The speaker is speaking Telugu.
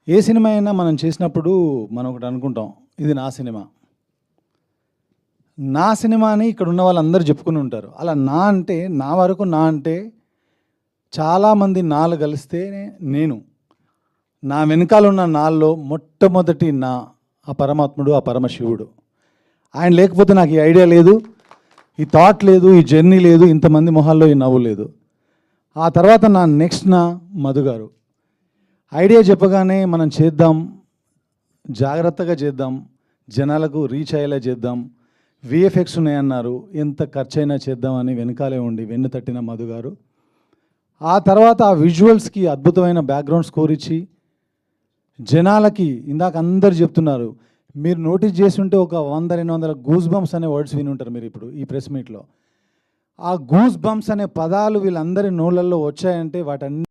ఏ సినిమా అయినా మనం చేసినప్పుడు మనం ఒకటి అనుకుంటాం, ఇది నా సినిమా. నా సినిమా అని ఇక్కడ ఉన్న వాళ్ళందరూ చెప్పుకుని ఉంటారు. అలా నా అంటే, నా వరకు నా అంటే చాలామంది నాలు కలిస్తే నేను. నా వెనకాల ఉన్న నాల్లో మొట్టమొదటి నా ఆ పరమాత్ముడు, ఆ పరమశివుడు. ఆయన లేకపోతే నాకు ఈ ఐడియా లేదు, ఈ థాట్ లేదు, ఈ జర్నీ లేదు, ఇంతమంది మొహాల్లో ఈ నవ్వు లేదు. ఆ తర్వాత నా నెక్స్ట్ నా మధు గారు. ఐడియా చెప్పగానే మనం చేద్దాం, జాగ్రత్తగా చేద్దాం, జనాలకు రీచ్ అయ్యేలా చేద్దాం, విఎఫ్ఎక్స్ ఉన్నాయన్నారు, ఎంత ఖర్చైనా చేద్దామని వెనకాలే ఉండి వెన్ను తట్టిన మధు గారు. ఆ తర్వాత ఆ విజువల్స్కి అద్భుతమైన బ్యాక్గ్రౌండ్ స్కోర్ ఇచ్చి జనాలకి, ఇందాక అందరు చెప్తున్నారు, మీరు నోటీస్ చేసి ఉంటే ఒక 100-200 గూస్ బంప్స్ అనే వర్డ్స్ విని ఉంటారు మీరు ఇప్పుడు ఈ ప్రెస్ మీట్లో. ఆ గూస్ బంప్స్ అనే పదాలు వీళ్ళందరి నోళ్ళల్లో వచ్చాయంటే వాటన్ని